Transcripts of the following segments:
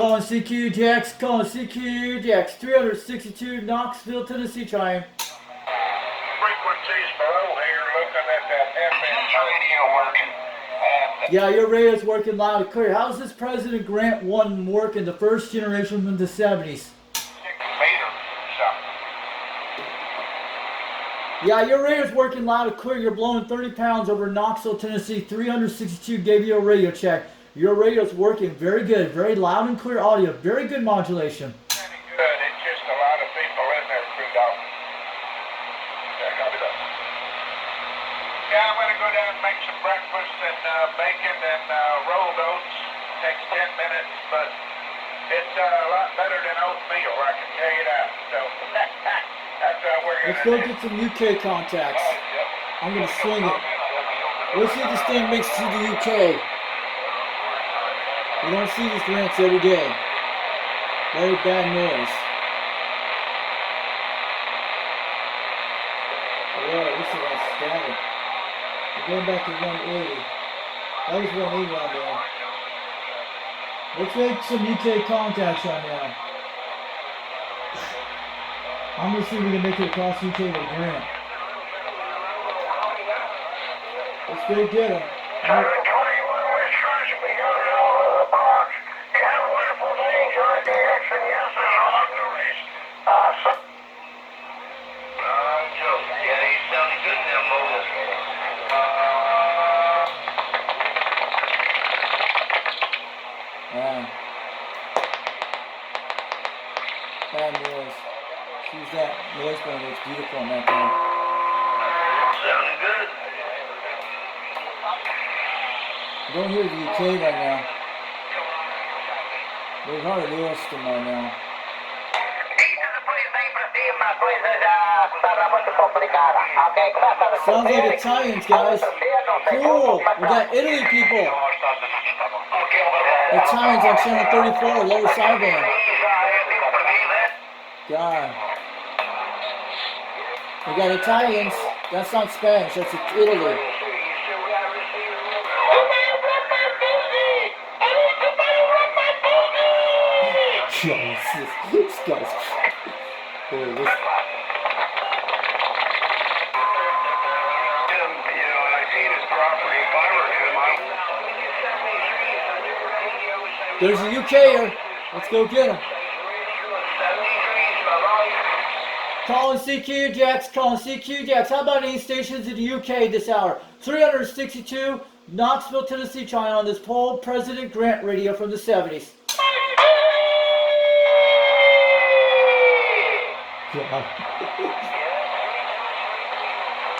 Calling CQJX, calling CQJX, 362 Knoxville, Tennessee, trying. Frequencies below here, looking at that FM radio working. Yeah, your radio's working loud and clear. How's this President Grant 1 working, the first generation from the 70s? 6 meters, something. Yeah, your radio's working loud and clear. You're blowing 30 pounds over Knoxville, Tennessee. 362 gave you a radio check. Your radio's working very good, very loud and clear audio, very good modulation. Pretty good. It's just a lot of people in there screwed off. Yeah, copy that. Yeah, I'm going to go down and make some breakfast and bacon and rolled oats. Takes 10 minutes, but it's a lot better than oatmeal, I can tell you that. So that's how we're going to Let's go get some UK contacts. I'm going to swing it. Let's see if this thing makes it to the UK. You don't see these rants every day. Very bad noise. Alright, this is outstanding. We're going back to 180. That was 180 right there. Let's make some UK contacts right now. I'm going to see if we can make it across UK with Grant. Let's go get him. Bad noise. Use that noise band. It's beautiful on that thing. Sounding good. I don't hear the UK right now. They're hard to listen right now. Sounds like Italians, guys. Cool. We got Italy people. Italians on channel 34, lower sideband. God. We got Italians. That's not Spanish. That's Italy. This guy's. There's a UKer. Let's go get him. Calling CQJX, calling CQJX. How about any stations in the UK this hour? 362 Knoxville, Tennessee, trying on this Paul President Grant radio from the 70s.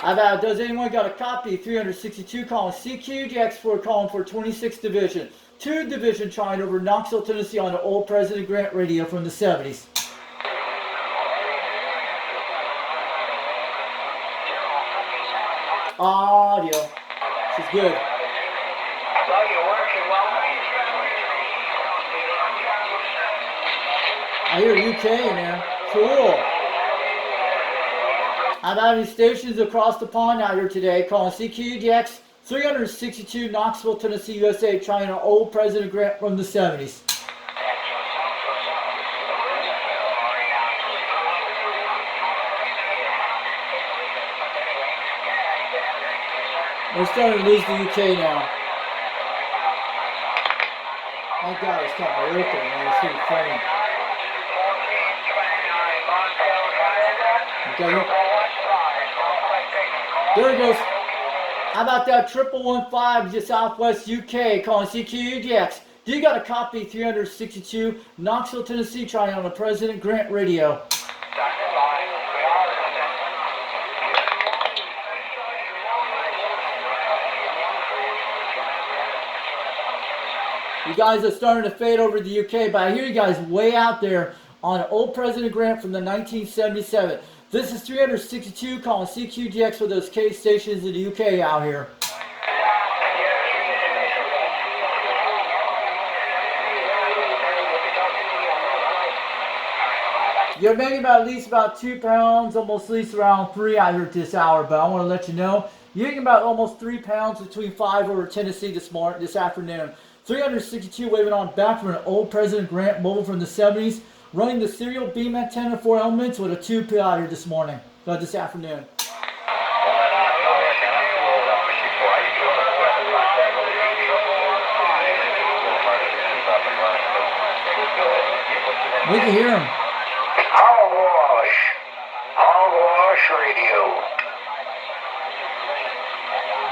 How about, does anyone got a copy? 362 calling CQJX for calling for 26th Division. 2 Division trying over Knoxville, Tennessee on the old President Grant radio from the 70s. Audio. This is good. I hear UK in there. Cool. How about any stations across the pond out here today calling CQDX 362 Knoxville, Tennessee, USA, trying an old President Grant from the 70s. We're starting to lose the UK now. My God, it's kind of working, man. It's pretty funny. Okay. There it goes. How about that 1115 just Southwest UK calling CQDX? Do you got a copy 362 Knoxville, Tennessee, trying on the President Grant radio? You guys are starting to fade over the UK, but I hear you guys way out there on old President Grant from the 1977. This is 362 calling CQGX for those K stations in the UK out here. You're making about at least about 2 pounds, almost at least around 3 out here at this hour, but I want to let you know, you're getting about almost 3 pounds between 5 over Tennessee this afternoon. 362 waving on back from an old President Grant mobile from the 70s. Running the serial beam antenna 4 elements with a 2 out here this morning. This afternoon. We can hear him. Hogwash radio.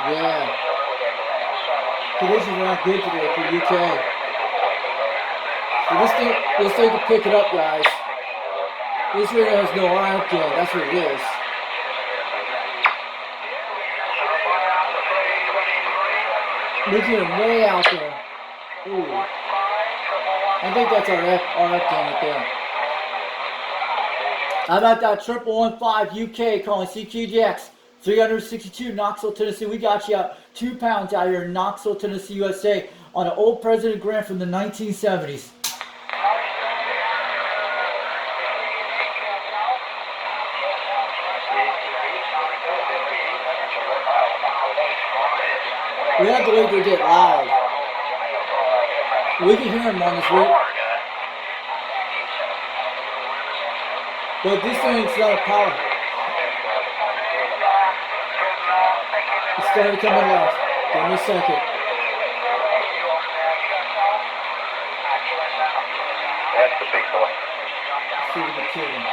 Yeah. Conditions are not good today for UK. So this thing can pick it up, guys. This radio has no RF gain. That's what it is. We can hear him way out there. Ooh. I think that's our RF gain right there. How about that 1115 UK calling CQGX 362 Knoxville, Tennessee. We got you out 2 pounds out here in Knoxville, Tennessee, USA on an old President Grant from the 1970s. We have to wait to get loud. We can hear him on this radio. But this thing's not a power. It's starting to come in left. Give me a second. That's the big boy. Let's see if we can kill him.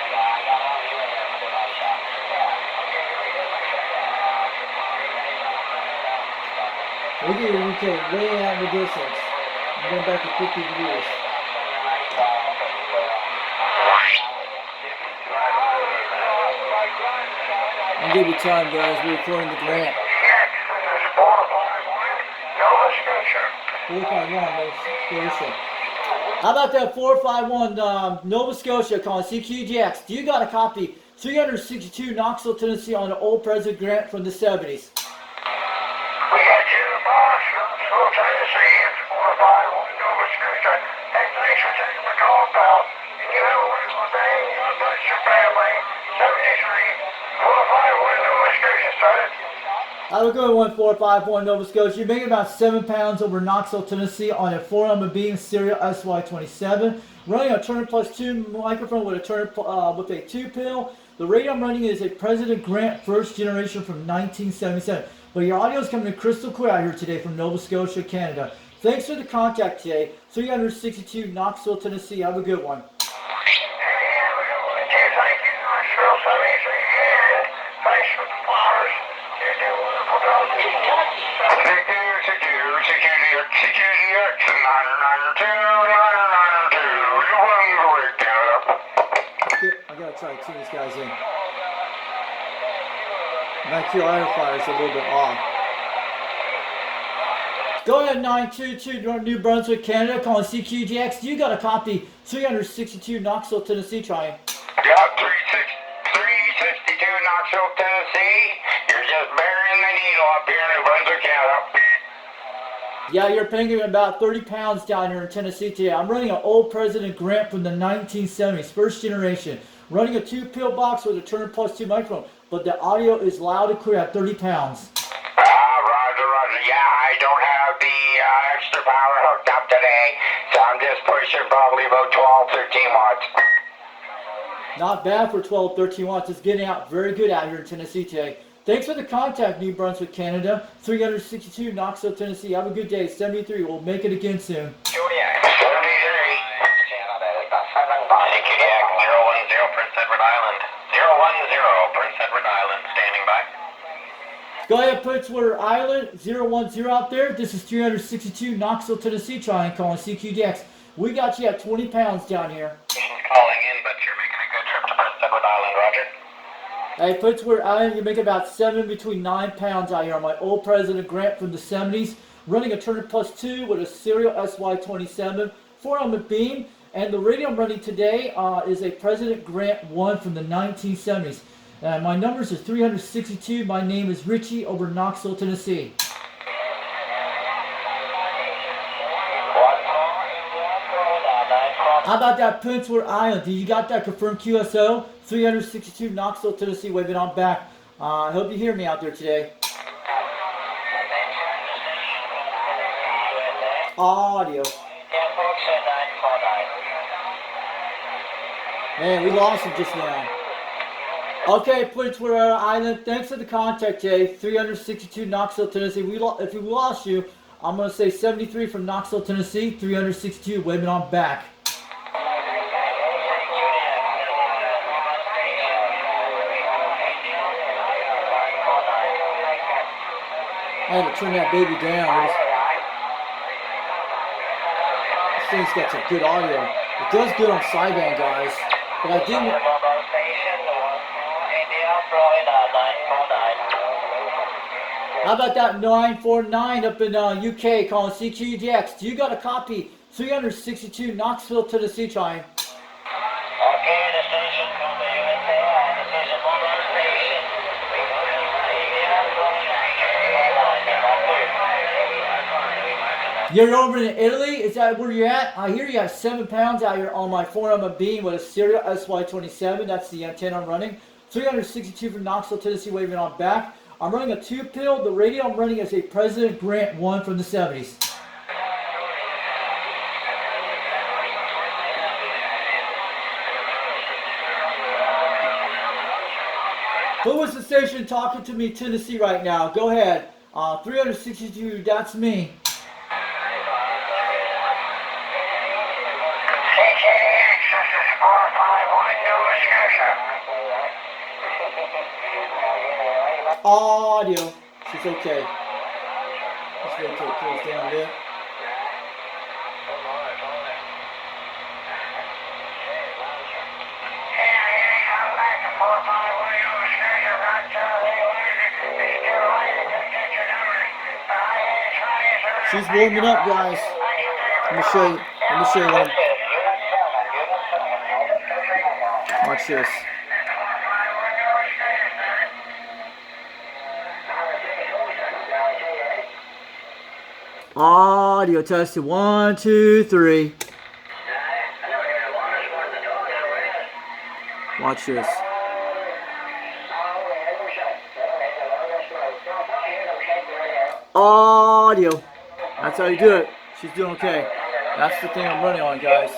Look at your UK way out in the distance. I'm going back to 50 degrees. I'll give you time, guys. We're recording the Grant. 451 Nova Scotia. How about that 451 Nova Scotia calling CQGX? Do you got a copy? 362 Knoxville, Tennessee on an old President Grant from the 70s. We got you, boss. Knoxville, Tennessee. It's 451 Nova Scotia. Hey, thanks for taking my call, pal. And you have a wonderful day. You and bless your family. 73 451 Nova Scotia, son. I would go 1451 Nova Scotia. You're making about 7 pounds over Knoxville, Tennessee on a 4-element beam Sirio SY27. Running a Turner Plus 2 microphone with a Turner with a 2-pill. The radio I'm running is a President Grant first generation from 1977. But your audio is coming in crystal clear out here today from Nova Scotia, Canada. Thanks for the contact today. 362 Knoxville, Tennessee. Have a good one. I gotta try to tune these guys in. My QI fire is a little bit off. Go ahead, 922 New Brunswick, Canada, calling CQGX. You got a copy, 362 Knoxville, Tennessee, trying. Yeah, 362 Knoxville, Tennessee. You're just burying the needle up here in New Brunswick, Canada. Yeah, you're paying about 30 pounds down here in Tennessee today. I'm running an old President Grant from the 1970s, first generation. Running a 2-pill box with a Turner Plus 2 microphone, but the audio is loud and clear at 30 pounds. Roger. Yeah, I don't have the extra power hooked up today, so I'm just pushing probably about 12, 13 watts. Not bad for 12, 13 watts. It's getting out very good out here in Tennessee today. Thanks for the contact, New Brunswick, Canada. 362 Knoxville, Tennessee. Have a good day. 73. We'll make it again soon. Juliet, 73. CQDX 010 Prince Edward Island. 010 Prince Edward Island. Standing by. Go ahead, Princewater Island, 010 out there. This is 362 Knoxville, Tennessee, trying calling CQDX. We got you at 20 pounds down here. Calling in, but you're making a good trip to Prince Edward Island, Roger. Hey, Princewater Island, you make about 7 between 9 pounds out here on my old President Grant from the 70s. Running a Turner Plus 2 with a Sirio SY27 4-element beam. And the radio I'm running today is a President Grant 1 from the 1970s. My numbers are 362. My name is Richie over Knoxville, Tennessee. How about that Princewater Island? You got that confirmed QSO? 362 Knoxville, Tennessee, waving on back. I hope you hear me out there today. Audio. Man, we lost him just now. Okay, Prince Island, thanks for the contact, Jay. 362 Knoxville, Tennessee. If we lost you, I'm going to say 73 from Knoxville, Tennessee. 362, waving on back. I had to turn that baby down. This thing's got some good audio. It does good on sideband, guys. But I didn't... How about that 949 up in UK calling CQJX? Do you got a copy? 362 Knoxville, Tennessee trying. Okay, the station from the USA, the station mobile station. You're over in Italy? Is that where you're at? I hear you have 7 pounds out here on my 4 beam with a Sirio SY27. That's the antenna I'm running. 362 from Knoxville, Tennessee, waving on back. I'm running a 2-pill. The radio I'm running is a President Grant 1 from the 70s. Who was the station talking to me, Tennessee, right now? Go ahead. 362, that's me. Audio. She's okay. Let's wait till it cools down a bit. She's warming up, guys. Let me show you. Let me show you one. Watch this. Audio tested. 1, 2, 3. Watch this. Audio. That's how you do it. She's doing okay. That's the thing I'm running on, guys.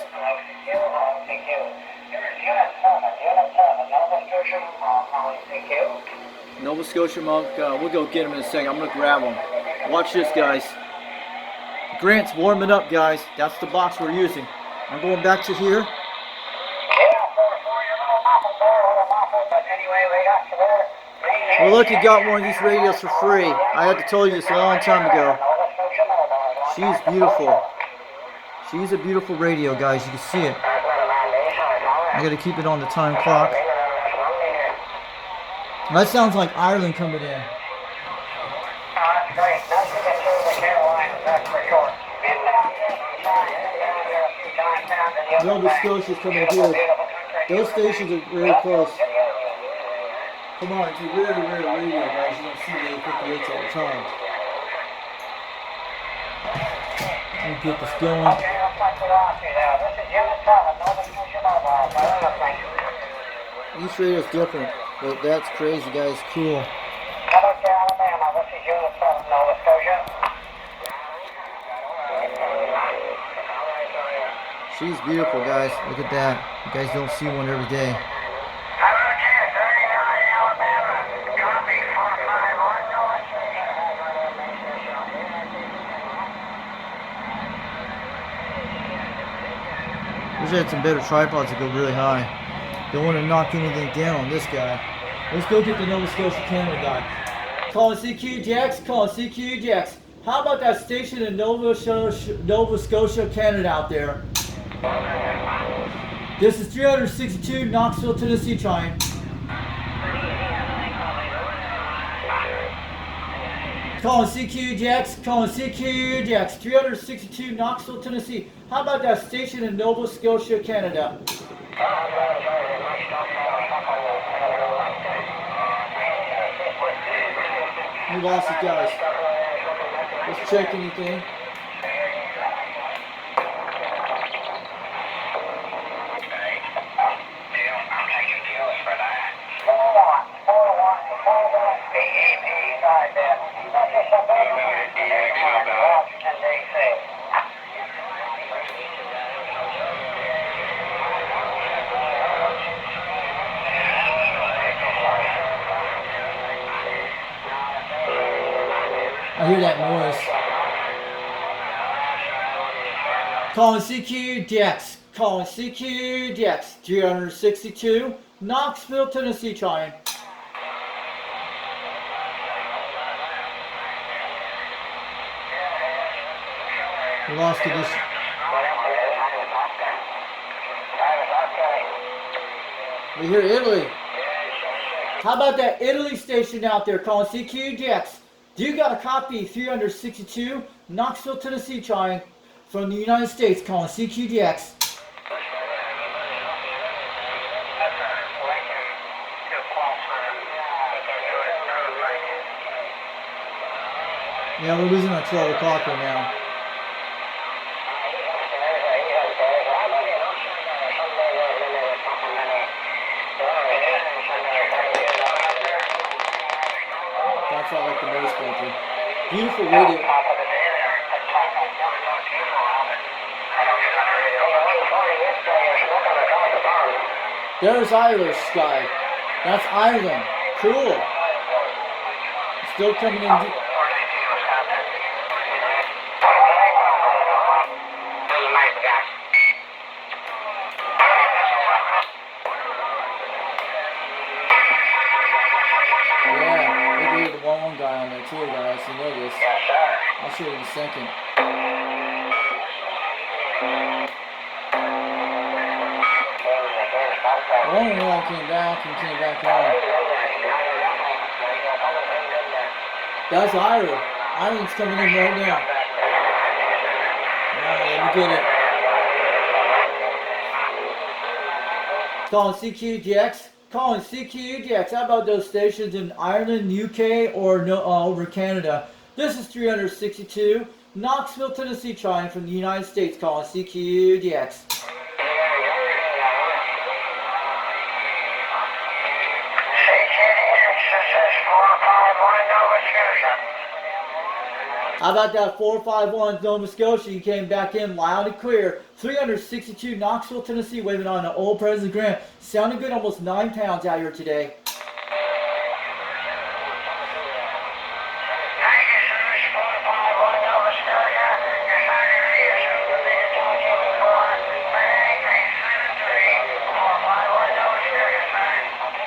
Nova Scotia monk. We'll go get him in a second. I'm gonna grab him. Watch this, guys. Grant's warming up, guys. That's the box we're using. I'm going back to here. Well, look, you got one of these radios for free. I had to tell you this a long time ago. She's beautiful. She's a beautiful radio, guys. You can see it. I gotta keep it on the time clock. That sounds like Ireland coming in. Nova Scotia's coming good. Those stations are very close. Come on, it's a really rare radio, guys. You don't see the 858s all the time. Let me get this going. Each radio's different, but that's crazy, guys. Cool. She's beautiful, guys. Look at that. You guys don't see one every day. Wish I had some better tripods to go really high. Don't want to knock anything down on this guy. Let's go get the Nova Scotia Canada guy. Calling CQJX, calling CQJX. How about that station in Nova Scotia, Canada out there? This is 362 Knoxville, Tennessee trying. Calling CQJX, calling CQJX, 362 Knoxville, Tennessee. How about that station in Nova Scotia, Canada? We lost it, guys. Let's check anything. Calling CQDX. Calling CQDX. 362, Knoxville, Tennessee, trying. We lost condition. We hear Italy. How about that Italy station out there calling CQDX? Do you got a copy? 362, Knoxville, Tennessee, trying from the United States, calling CQDX. Yeah, we're losing at 12 o'clock right now. That's what I like the most, Bumpy. Beautiful radio. There's Irish Sky. That's Ireland. Cool. Still coming in. One guy on there too, guys. You know this. Yes, sir. I'll show you in a second. One one came back and came back on. That's Ira. Ireland's coming in right now. Alright, let me get it. Calling CQDX. Calling CQDX. How about those stations in Ireland, UK, or over Canada? This is 362, Knoxville, Tennessee, trying from the United States, calling CQDX. How about that 451 Nova Scotia? You came back in loud and clear. 362 Knoxville, Tennessee, waving on the old President Grant. Sounding good, almost 9 pounds out here today.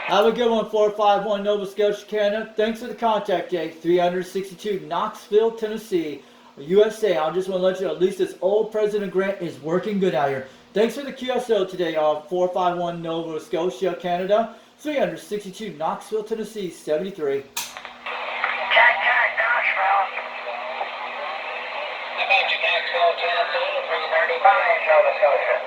Have a good one, 451 Nova Scotia, Canada. Thanks for the contact, Jake. 362 Knoxville, Tennessee, USA. I just want to let you know, at least this old President Grant is working good out here. Thanks for the QSO today, 451 Nova Scotia, Canada. 362 Knoxville, Tennessee, 73. Check, Knoxville. How about you, Knoxville, Tennessee, 335 Nova Scotia.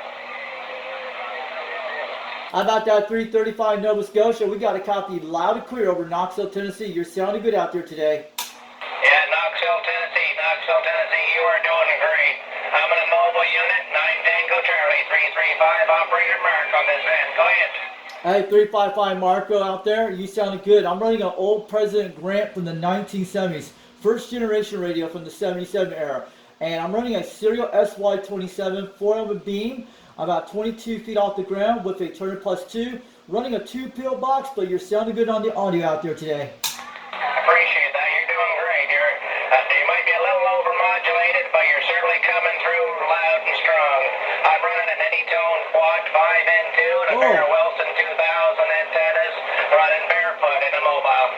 How about that 335 Nova Scotia? We got a copy loud and clear over Knoxville, Tennessee. You're sounding good out there today. Yeah, Knoxville, Tennessee, you are doing great. I'm in a mobile unit, 9 Tango Charlie, 335, operator Mark on this end. Go ahead. Hey, 355 Marco out there, you sounded good. I'm running an old President Grant from the 1970s, first generation radio from the 77 era. And I'm running a Sirio SY27-4 beam, about 22 feet off the ground with a Turner Plus 2, running a 2-pill box, but you're sounding good on the audio out there today. Appreciate that. You're doing great. You might be a little overmodulated, but you're certainly coming through loud and strong. I'm running an Anytone Quad 5N2 and a pair of Wilson 2000 antennas, running barefoot in a mobile.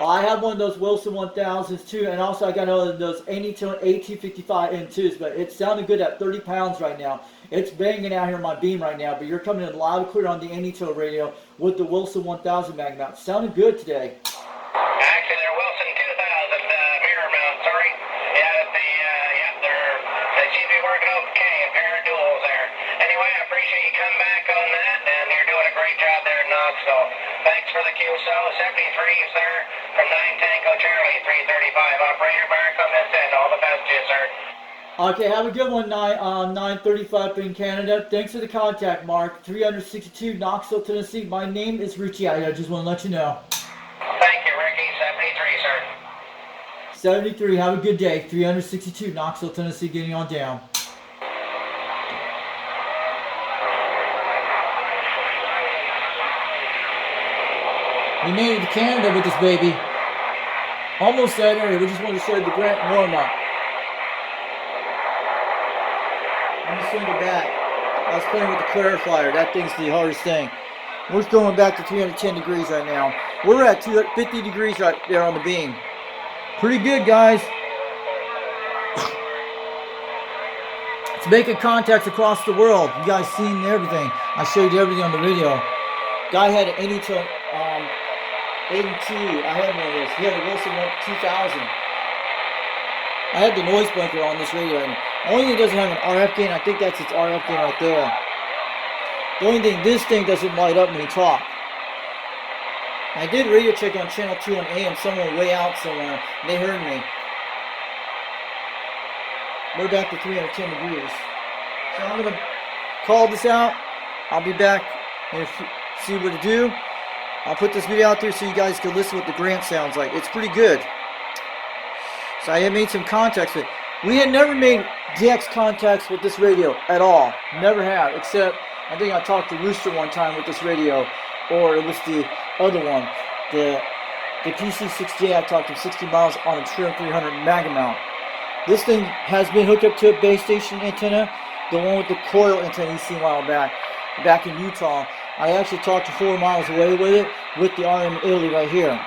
Well, I have one of those Wilson 1000s too, and also I got one of those Anytone AT55 N2s, but it's sounding good at 30 pounds right now. It's banging out here in my beam right now, but you're coming in loud and clear on the Anytone radio with the Wilson 1000 mag mount. Sounding good today. Actually, they're Wilson 2000 mirror mount, sorry. Yeah, they seem to be working okay, a pair of duals there. Anyway, I appreciate you coming back on that, and you're doing a great job there in Knoxville. Thanks for the QSO 73, sir, from 9 Tango Charlie, 335. Operator Mark on this end. All the best to you, sir. Okay, have a good one, 935 in Canada. Thanks for the contact, Mark. 362 Knoxville, Tennessee. My name is Richie. I just want to let you know. Thank you, Ricky. 73, sir. 73, have a good day. 362 Knoxville, Tennessee, getting on down. We made it to Canada with this baby. Almost that area. We just wanted to show you the Grant warm-up. I'm gonna swing it back. I was playing with the clarifier. That thing's the hardest thing. We're going back to 310 degrees right now. We're at 250 degrees right there on the beam. Pretty good, guys. It's making contacts across the world. You guys seen everything. I showed you everything on the video. Guy had an 82. I had one of those. He had a Wilson 2000. I had the noise blanker on this radio. And the only thing it doesn't have an RF gain, I think that's its RF gain right there. The only thing, this thing doesn't light up when you talk. I did radio check on channel 2 on AM, someone way out somewhere. They heard me. We're back to 310 degrees. So I'm going to call this out. I'll be back and see what to do. I'll put this video out there so you guys can listen what the Grant sounds like. It's pretty good. So I had made some contacts with it. We had never made DX contacts with this radio at all. Never have, except I think I talked to Rooster one time with this radio, or it was the other one, the PC6J. I talked to 60 miles on a Trim 300 Mega mount. This thing has been hooked up to a base station antenna, the one with the coil antenna you seen a while back in Utah. I actually talked to 4 miles away with it, with the RM Italy right here.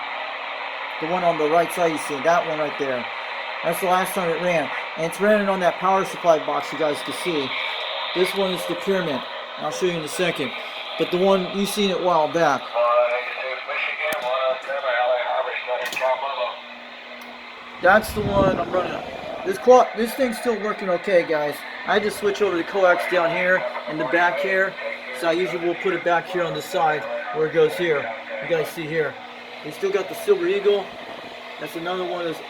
The one on the right side you see, that one right there. That's the last time it ran. And it's running on that power supply box you guys can see. This one is the pyramid. I'll show you in a second. But the one you seen it a while back. That's the one I'm running. This thing's still working okay, guys. I just switch over to coax down here in the back here. So I usually will put it back here on the side where it goes here. You guys see here. We still got the Silver Eagle. That's another one of those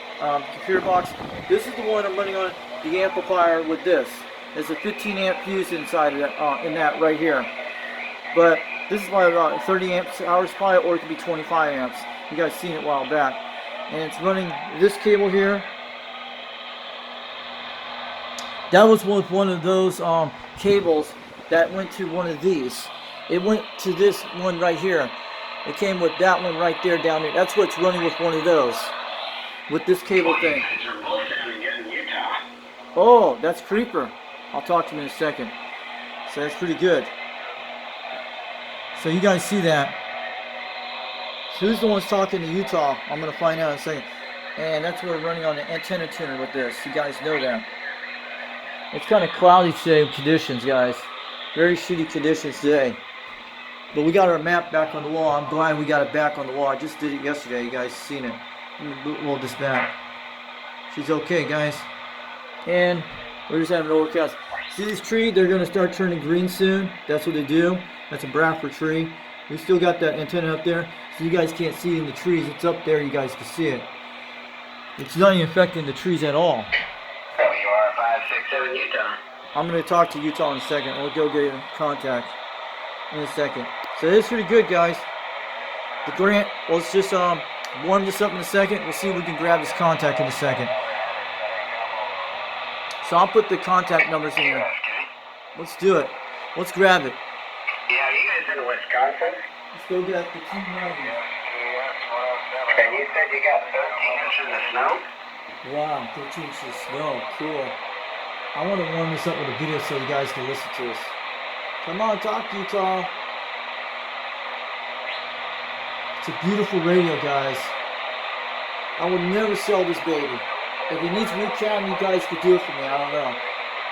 computer box. This is the one I'm running on the amplifier with this. There's a 15 amp fuse inside of that, in that right here. But this is my 30 amps hour supply, or it could be 25 amps. You guys seen it a while back. And it's running this cable here. That was with one of those cables that went to one of these. It went to this one right here. It came with that one right there down there. That's what's running with one of those. With this cable thing. Oh, that's Creeper. I'll talk to him in a second. So that's pretty good. So you guys see that. So who's the one's talking to Utah? I'm going to find out in a second. And that's what we're running on the antenna tuner with this. You guys know that. It's kind of cloudy today conditions, guys. Very shitty conditions today. But we got our map back on the wall. I'm glad we got it back on the wall. I just did it yesterday. You guys seen it. Let me roll this back. She's okay, guys. And we're just having an overcast. See this tree? They're going to start turning green soon. That's what they do. That's a Bradford tree. We still got that antenna up there. So you guys can't see it in the trees. It's up there. You guys can see it. It's not even affecting the trees at all. WR 567 Utah. I'm going to talk to Utah in a second. We'll go get in contact in a second. So it's pretty good, guys. The Grant, let's just warm this up in a second. We'll see if we can grab this contact in a second. So I'll put the contact numbers in here. Let's do it. Let's grab it. Yeah, you guys in Wisconsin? Let's go get the 290. And you said you got 13 inches of snow? Wow, 13 inches of snow. Cool. I want to warm this up with a video so you guys can listen to us. Come on, talk, Utah. It's a beautiful radio, guys. I would never sell this baby. If it needs recount, you guys could do it for me. I don't know.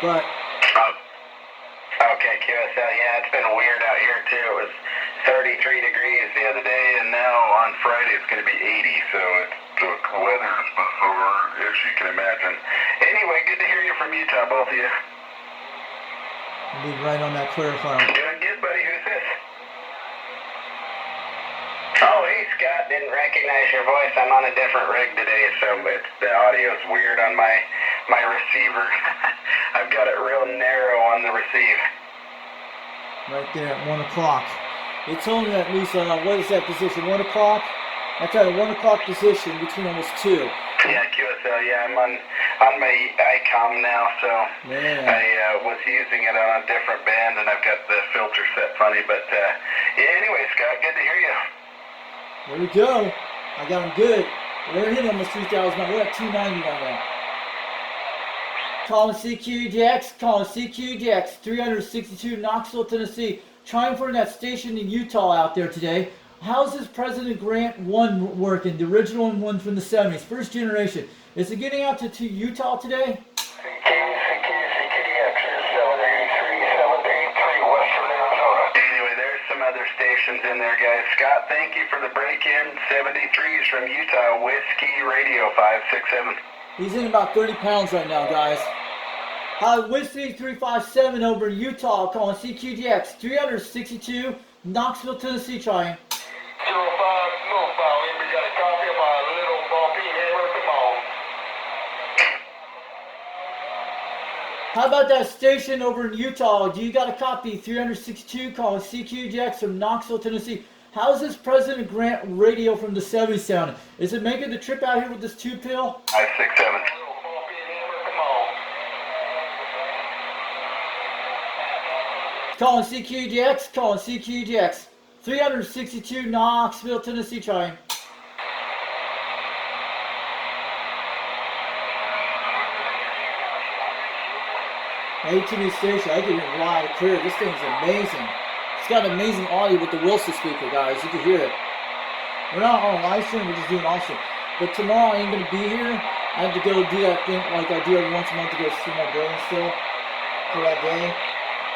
But okay, QSL, yeah, it's been weird out here too. It was 33 degrees the other day, and now on Friday it's going to be 80, so the weather is over, as you can imagine. Anyway, good to hear you from Utah, both of you. I'll be right on that clarifier. Doing good, buddy. Who's this? Oh, hey, Scott. Didn't recognize your voice. I'm on a different rig today, so the audio's weird on my receiver. I've got it real narrow on the receive. Right there at 1 o'clock. It's only at least, what is that position? 1 o'clock? That's at a 1 o'clock position between almost 2. Yeah, QSL, yeah, I'm on my ICOM now, so Man. I was using it on a different band, and I've got the filter set funny, but yeah, anyway, Scott, good to hear you. There we go. I got them good. We're hitting almost 3,000. We're at 290 right now. Calling CQDX, calling CQDX, 362 Knoxville, Tennessee. Trying for that station in Utah out there today. How's this President Grant 1 working? The original one from the 70s, first generation. Is it getting out to Utah today? CQDX is 783 Western Arizona. Anyway, there's some other stations in there, guys. Scott, thank you for the break-in. 73s from Utah, Whiskey Radio 567. He's in about 30 pounds right now, guys. Hi, Whiskey 357 over in Utah, calling CQDX, 362 Knoxville, Tennessee, trying. 05, we got a copy of my little bumpy hammer. Come on. How about that station over in Utah? Do you got a copy? 362 calling CQDX from Knoxville, Tennessee. How's this President Grant radio from the 70s sounding? Is it making the trip out here with this 2-pill? 567. Calling CQDX, calling CQDX. 362 Knoxville, Tennessee, trying. ATV station, I can hear it loud and clear. This thing's amazing. It's got amazing audio with the Wilson speaker, guys. You can hear it. We're not on a live stream, we're just doing awesome. But tomorrow I ain't gonna be here. I have to go do that thing like I do every once a month to go see my brain still for that day.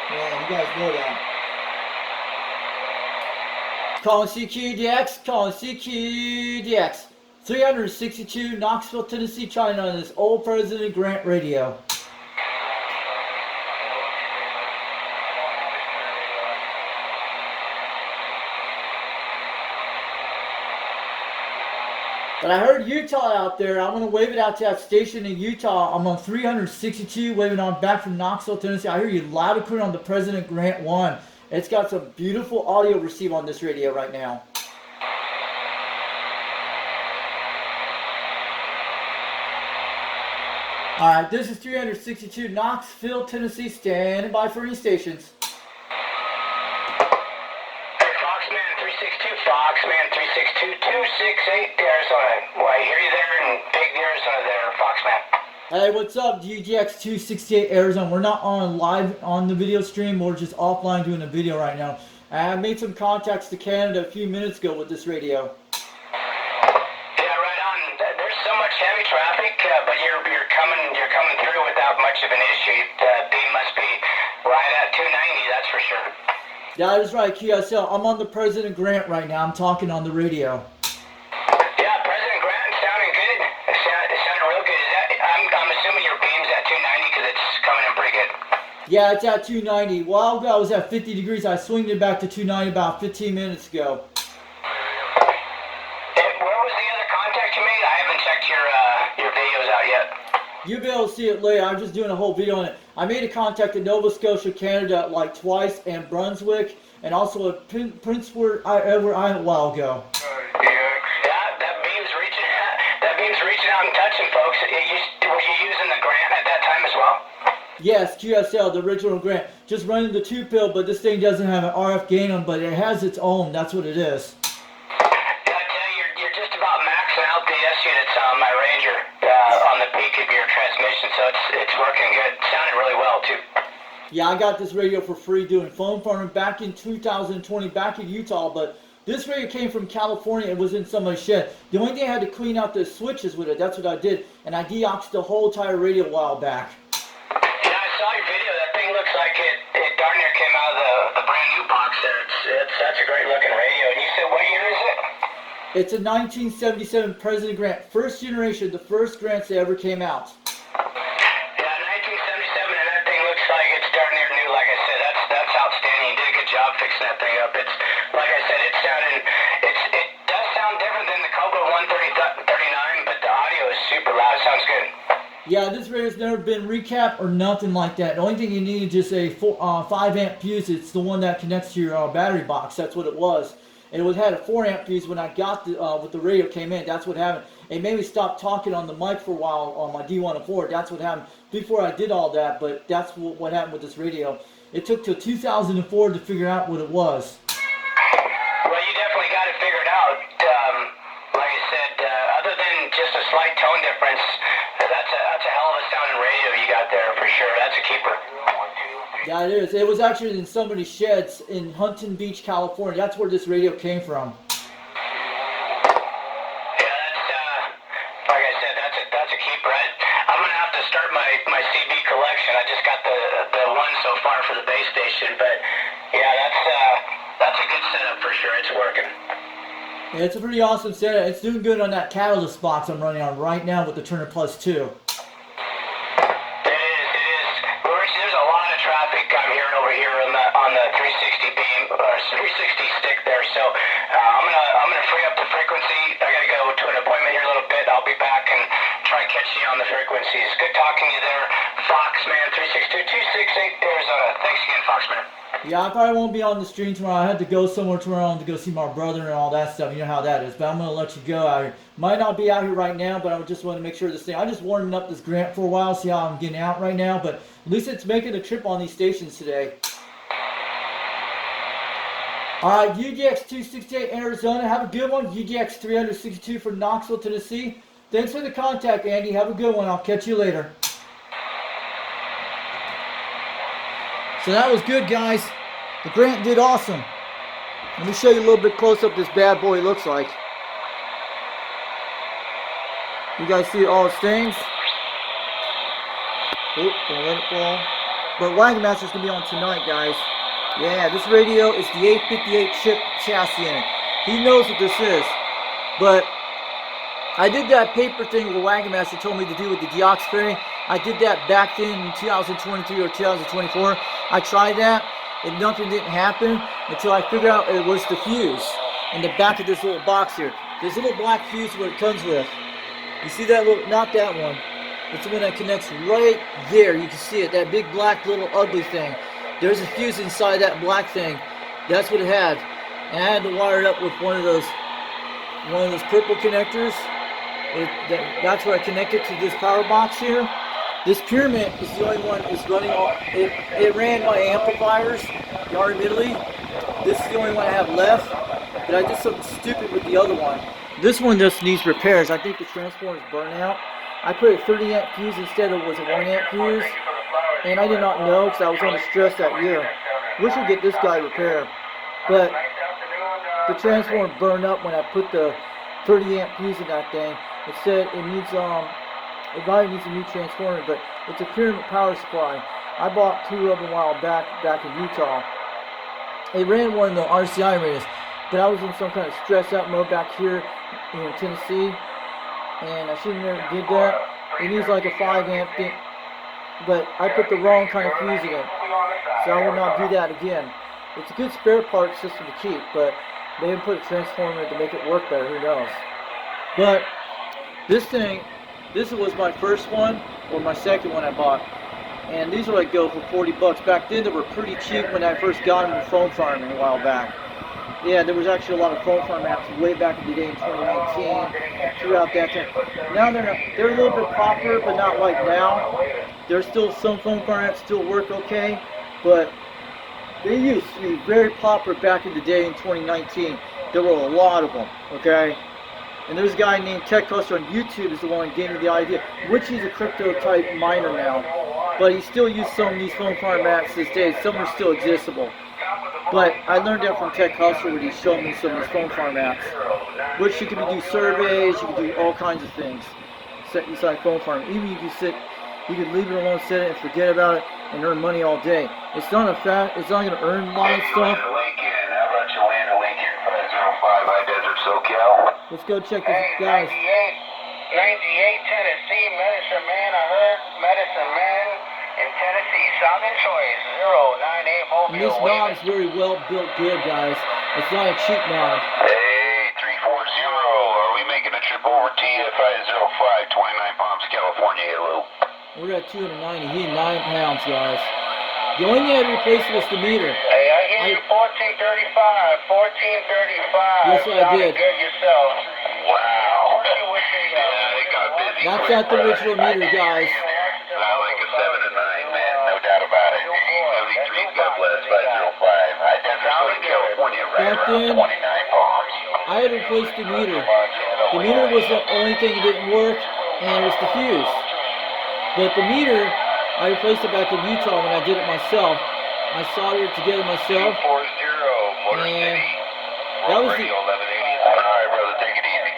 Yeah, you guys know that. Calling CQDX, calling CQDX. 362 Knoxville, Tennessee, trying on this old President Grant radio. But I heard Utah out there. I'm going to wave it out to that station in Utah. I'm on 362, waving on back from Knoxville, Tennessee. I hear you loud and clear on the President Grant 1. It's got some beautiful audio receive on this radio right now. Alright, this is 362 Knoxville, Tennessee, standing by for any stations. Foxman 362-268 Arizona. Well, I hear you there in big Arizona there, Foxman. Hey, what's up, DGX 268 Arizona? We're not on live on the video stream. We're just offline doing a video right now. I made some contacts to Canada a few minutes ago with this radio. Yeah, right on. There's so much heavy traffic, but you're coming through without much of an issue. Beam must be right at 290, that's for sure. That is right, QSL. I'm on the President Grant right now. I'm talking on the radio. Yeah, President Grant sounding good. It sounded real good. I'm assuming your beam's at 290 because it's coming in pretty good. Yeah, it's at 290. A while ago, I was at 50 degrees. I swinged it back to 290 about 15 minutes ago. And where was the other contact you made? I haven't checked your videos out yet. You'll be able to see it later. I'm just doing a whole video on it. I made a contact in Nova Scotia, Canada, like twice, and Brunswick, and also at Prince Edward Island a while ago. Yeah, that beam's reaching out and touching folks. Were you using the Grant at that time as well? Yes, QSL, the original Grant. Just running the 2-pill, but this thing doesn't have an RF gain on, but it has its own. That's what it is. Yeah, I tell you, you're just about maxing out the S units on my Ranger on the peak of your transmission, so it's working good. It sounded really well, too. Yeah, I got this radio for free doing phone farming back in 2020, back in Utah, but this radio came from California. It was in somebody's shed. The only thing I had to clean out the switches with it. That's what I did, and I deoxed the whole entire radio a while back. Yeah, I saw your video. That thing looks like it darn near came out of the brand new box there. That's a great looking radio. And you said, what year is it? It's a 1977 President Grant, first generation, the first Grants that ever came out. Yeah, 1977, and that thing looks like it's darn near new. Like I said, that's outstanding. You did a good job fixing that thing up. It's like I said, it does sound different than the Cobra 139, but the audio is super loud. It sounds good. Yeah, this radio's never been recapped or nothing like that. The only thing you need is just a 5-amp fuse. It's the one that connects to your battery box. That's what it was. And it had a 4-amp fuse when I got with the radio came in. That's what happened. It made me stop talking on the mic for a while on my D104. That's what happened before I did all that. But that's what happened with this radio. It took till 2004 to figure out what it was. Well, you definitely got it figured out. Like I said, other than just a slight tone difference, that's a hell of a sounding radio you got there. that's a keeper. Yeah, it is. It was actually in somebody's sheds in Huntington Beach, California. That's where this radio came from. Yeah, that's like I said, that's a keeper. I'm gonna have to start my CB collection. I just got the one so far for the base station, but yeah, that's a good setup for sure. It's working. Yeah, it's a pretty awesome setup. It's doing good on that catalyst box I'm running on right now with the Turner Plus 2. It is. Well, Rich, there's a lot of traffic I'm hearing over here on the 360 beam, 360 stick there. So I'm gonna free up the frequency. I gotta go to an appointment here in a little bit. I'll be back and try to catch you on the frequencies. Good talking to you there, Foxman 362-268 Arizona. Thanks again, Foxman. Yeah, I probably won't be on the stream tomorrow. I had to go somewhere tomorrow to go see my brother and all that stuff. You know how that is. But I'm going to let you go out here. Might not be out here right now, but I just want to make sure this thing. I'm just warming up this Grant for a while, see how I'm getting out right now. But at least it's making a trip on these stations today. All right, UGX 268 Arizona. Have a good one. UGX 362 for Knoxville, Tennessee. Thanks for the contact, Andy. Have a good one. I'll catch you later. So that was good, guys. The Grant did awesome. Let me show you a little bit close up this bad boy looks like. You guys see all its things? Oh, don't let it fall. But Wagon Master's going to be on tonight, guys. Yeah, this radio is the 858 chip chassis in it. He knows what this is. But I did that paper thing where Wagon Master told me to do with the deox fairing. I did that back then in 2023 or 2024. I tried that and nothing didn't happen until I figured out it was the fuse in the back of this little box here. There's a little black fuse what it comes with. You see that little, not that one. It's the one that connects right there. You can see it, that big black little ugly thing. There's a fuse inside that black thing. That's what it had. And I had to wire it up with one of those purple connectors. That's where I connected to this power box here. This pyramid is the only one that's running. It ran my amplifiers, Yard Italy. This is the only one I have left. But I did something stupid with the other one. This one just needs repairs. I think the transformer is burnt out. I put a 30 amp fuse instead of was a 1 amp fuse. And I did not know because I was under stress that year. Wish I could get this guy repaired. But the transformer burned up when I put the 30 amp fuse in that thing. It said it needs it probably needs a new transformer, but it's a pyramid power supply. I bought 2 of them a while back in Utah. It ran one of the RCI radios, but I was in some kind of stress out mode back here in Tennessee, and I shouldn't have never did that. It needs like a 5 amp thing, but I put the wrong kind of fuse in it, so I will not do that again. It's a good spare part system to keep, but they didn't put a transformer in it to make it work better. Who knows? But this thing. This was my first one, or my second one I bought. And these are like go for 40 bucks. Back then they were pretty cheap when I first got them with phone farming a while back. Yeah, there was actually a lot of phone farm apps way back in the day in 2019, throughout that time. Now they're a little bit proper, but not like now. There's still some phone farm apps still work okay, but they used to be very popular back in the day in 2019. There were a lot of them, okay? And there's a guy named Tech Custer on YouTube is the one that gave me the idea, which he's a crypto type miner now. But he still uses some of these phone farm apps these days. Some are still existable. But I learned that from Tech Custer when he showed me some of these phone farm apps. Which you can do surveys, you can do all kinds of things. Set inside phone farm. Even you can leave it alone, set it and forget about it and earn money all day. It's not it's not gonna earn a lot of stuff. Let's go check this, guys. 98 Tennessee, Medicine Man. I heard Medicine Man in Tennessee. Sounding choice 098 Mobile. And this mod is very well built, good, guys. It's not a cheap mod. Hey, 340. Are we making a trip over TFI 05, 29 Palms, California? Hello. We're at 290. He 9 pounds, guys. The only thing I replaced was the meter. Hey, I hear you 1435, 1435. Yes, I did. Good yourself. Wow. Yeah, they got busy. That's not the original meter, guys. I like a 7 and 9, man. No doubt about it. 73, God bless, 505. I definitely in California, right Back around then, 29 Palms. I had replaced the meter. The meter was the only thing that didn't work, and it was the fuse. But the meter I replaced it back in Utah when I did it myself. I soldered it together myself. 240, Motor And City. that was Radio the, 1180. Alright, brother, take it easy.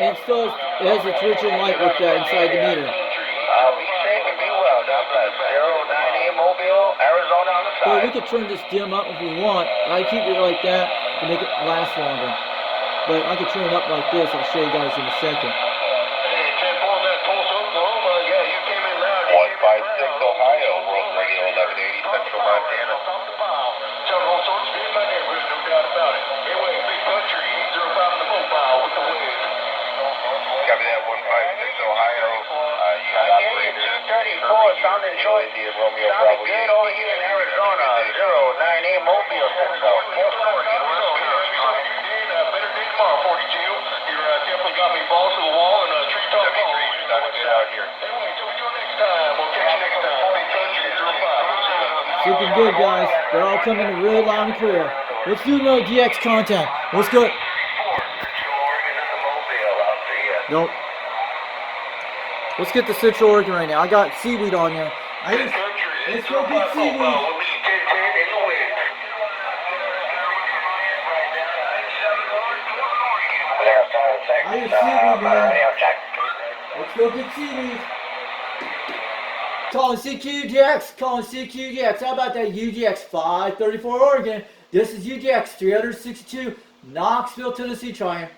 and it still has a twitching light with that inside the meter. Be safe and be well. God bless. 098 Mobile, Arizona on the But side. we could turn this dim up if we want. I keep it like that to make it last longer. But I could turn it up like this. I'll show you guys in a second. Hey, 10-4, that's Tulsa, Oklahoma. Yeah, you came in loud. 156 Ohio, World Radio 1180, Central Montana. Several sorts in my neighborhood, no doubt about it. Anyway, big country, 805 in the mobile with the wave. Copy that, 156 Ohio. You got operator 234, sounding choice. Sounding good over here in Arizona. 098 Mobile, Central. Better day tomorrow, 42. You're definitely got me balls to the wall and treetop ball. Sounding good out here. Anyway, till we do next time. We'll catch you next time. 40 country, 05. Looking good, guys. They're all coming in real loud and clear. Let's do another DX contact. Let's go. Nope. Let's get the Central Oregon right now. I got seaweed on there. Let's go get seaweed. I hear seaweed, man. Let's go get seaweed. Calling CQDX, calling CQDX. How about that UGX 534 Oregon? This is UGX 362, Knoxville, Tennessee, trying.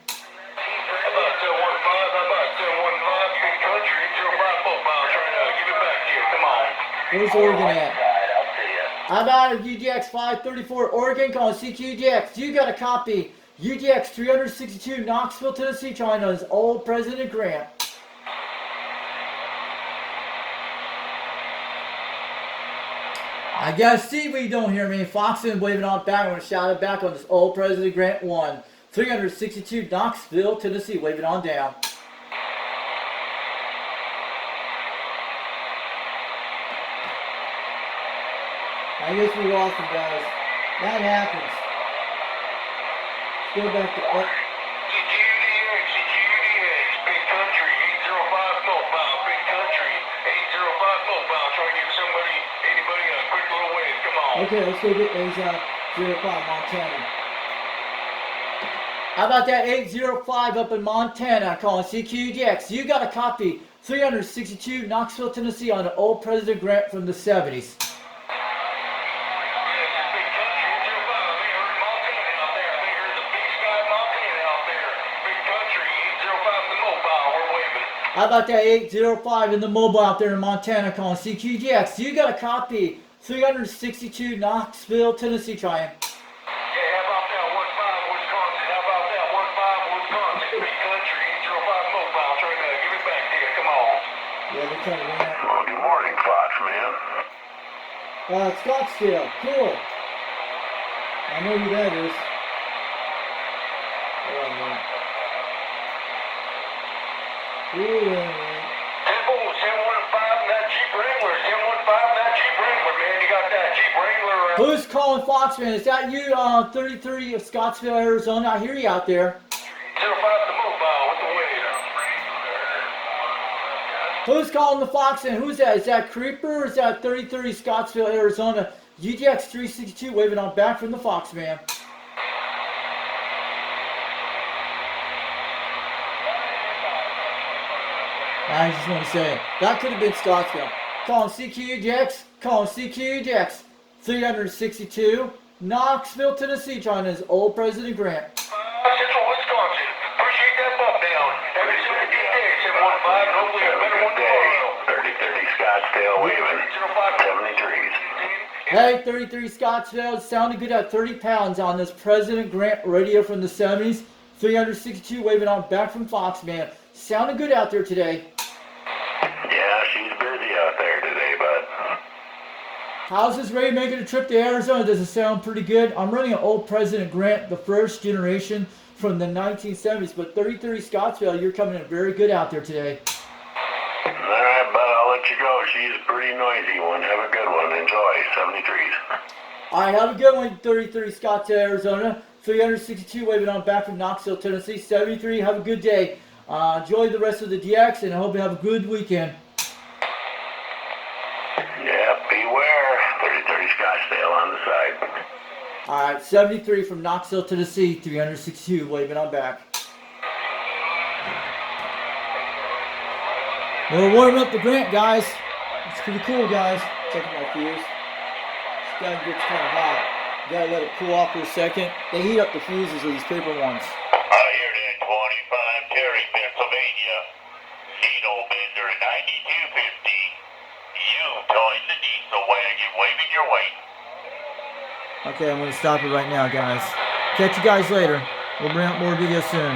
Where's Oregon at? How about a UGX 534 Oregon calling CQDX? You got a copy. UGX 362, Knoxville, Tennessee, trying on his old President Grant. I guess seaweed don't hear me. Foxton waving on back. I'm going to shout it back on this old President Grant 1. 362 Knoxville, Tennessee, waving on down. I guess we lost them, guys. That happens. Let's go back to up. Big country, 805 mobile, big country, 805 mobile, trying to give somebody, anybody a quick little wave, come on. Okay, let's go get those 05 Montana. How about that 805 up in Montana calling CQDX? You got a copy. 362 Knoxville, Tennessee on an old President Grant from the 70s. How about that 805 in the mobile out there in Montana calling CQDX? You got a copy. 362 Knoxville, Tennessee trying. Yeah, how about that 15 Wisconsin? How about that 15 Wisconsin? Big country, 805 mobile, trying to give it back to you. Come on. Yeah, they're trying to win that. Well, good morning, Fox, man. Scottsdale. Cool. I know who that is. Hold on, man. Ooh, Temple, 715, that Jeep Wrangler. 715, that Jeep Wrangler, man. You got that Jeep Wrangler. Who's calling Foxman? Is that you, 33 of Scottsdale, Arizona? I hear you out there. 05 the mobile with the wave. Who's calling the Foxman? Who's that? Is that Creeper or is that 33 Scottsdale, Arizona? UGX 362 waving on back from the Foxman. I just want to say, that could have been Scottsdale. Calling CQDX, calling CQDX. 362, Knoxville, Tennessee, trying his old President Grant. Central Wisconsin. Appreciate that bump down. Have a good day, 715. Hopefully a better one tomorrow. 3030 Scottsdale waving. 73s. Hey, 33 Scottsdale, sounded good at 30 pounds on this President Grant radio from the 70s. 362 waving on back from Foxman. Sounded good out there today. Yeah, she's busy out there today, bud. How's this Ray making a trip to Arizona? Does it sound pretty good? I'm running an old President Grant, the first generation from the 1970s, but 33 Scottsdale, you're coming in very good out there today. All right, bud, I'll let you go. She's a pretty noisy one. Have a good one. Enjoy. 73s. All right, have a good one, 33 Scottsdale, Arizona. 362 waving on back from Knoxville, Tennessee. 73, have a good day. Enjoy the rest of the DX, and I hope you have a good weekend. Yeah, beware. 3030 Scottsdale on the side. Alright, 73 from Knoxville, Tennessee, 362, waving on back. We're warming up the Grant, guys. It's pretty cool, guys. Checking my fuse. This guy gets kind of hot. You gotta let it cool off for a second. They heat up the fuses of these paper ones. I hear that 25 Terry, Pennsylvania. Needle bender 9250. You join the diesel wagon waving your way. Okay, I'm gonna stop it right now, guys. Catch you guys later. We'll bring up more videos soon.